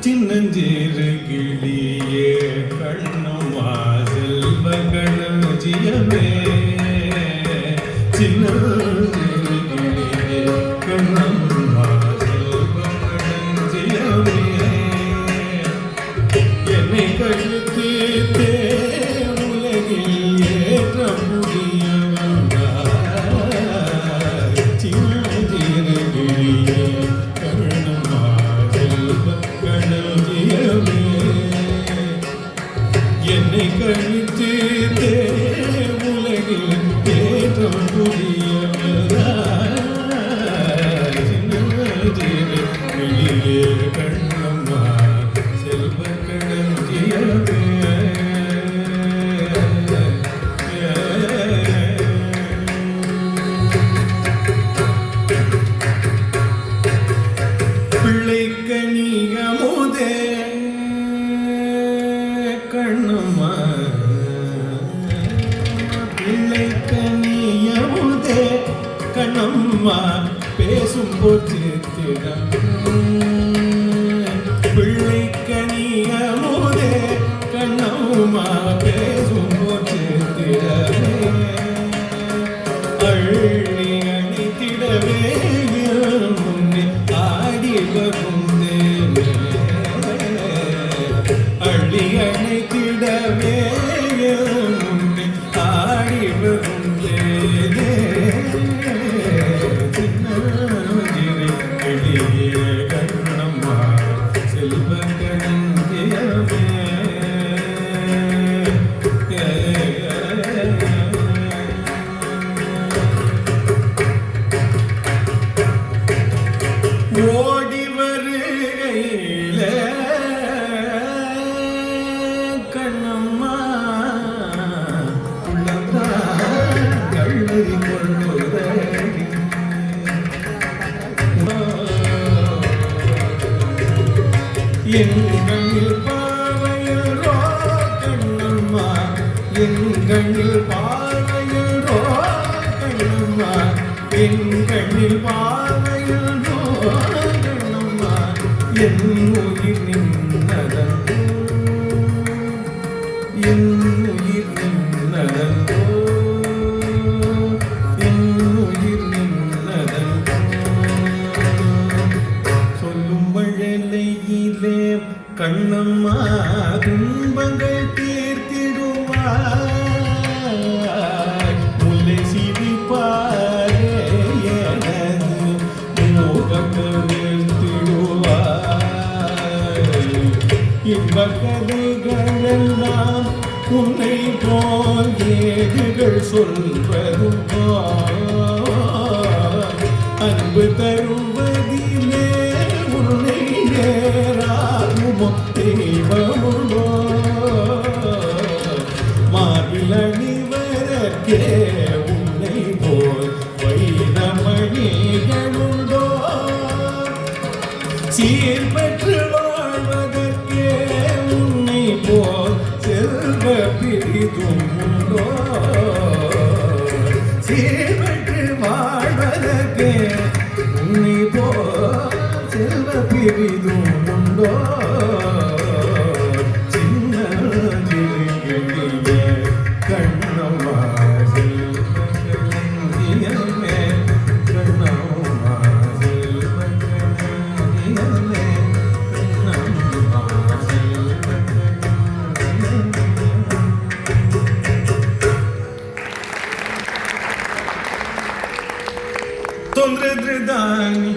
சின்னஞ்சிறு கிளியே கண்ணம்மா செல்வகணஜியமே சின்னஞ்சிறு கிளியே கண்ணம்மா செல்வகணஜியமே என்னை கழுத்து உலகில் ஏற்ற முடியவந்தாய் சின்னஞ்சிறு கிளியே கண்ணம்மா செல்வகணஜியமே என்னை கழித்து உலகில் ஏற்ற முடியவந்தாய் சின்னஞ்சிறு கிளியே கண்ணம்மா செல்வகணஜியமே பிள்ளைக்கனியமுதே கண்ணம்மா பிள்ளைக்கனியமுதே கண்ணம்மா பேசும் போற்றிடம் பிள்ளைக்கனியமுதே கண்ணம்மா பேசும் போற்றிடமே அள்ளி அணித்திடவே முன்னே ஆடி வருந்தேனே அள்ளி அணித்திடவே முன்னே ஆடி வருந்தேனே சின்னஞ்சிறு கிளியே கண்ணம்மா செல்வகணஜியமே ஓடி வருகையில கண்ணம்மா கள்ளறி கொள்ளுதடி எங்களில் பார்வையரோ கண்ணம்மா எங்களில் பார்வையரோ கண்ணம்மா எங்களில் பார்வையரோ கண்ணம்மா என் உயிர் நின்னதோ என் உயிர் நின்னதோ என் உயிர் நின்னதோ சொல்லும் மழலையிலே கண்ணம்மா துன்பங்கள் தீர்த்திடுவாய் முல்லை சிரிப்பாரே எனது மோகம் நிறுத்திடுவாய் இன்பக் கதைகளெல்லாம் உன்னை போல் ஏடுகள் சொல்வதும் அன்பு தருவதிலே உன்னை நேராகுமோ தெய்வமுண்டோ மார்பில் அணிவதற்கே உன்னை போல் வைரமணிகளுண்டோ சீர் பெற்று வாழ்வதற்கே உன்னை போல் செல்வ பிரிதும் உண்டோ சீர் பெற்று வாழ்வதற்கே உன்னை போல் செல்வ பிரிதும் உண்டோ சின்னஞ்சிறு கிளியே கண்ணம்மா செல்வகணஜியமே கண்ணம்மா செல்வகணஜியமே கண்ணம்மா செல்வகணஜியமே தொந்திரதானி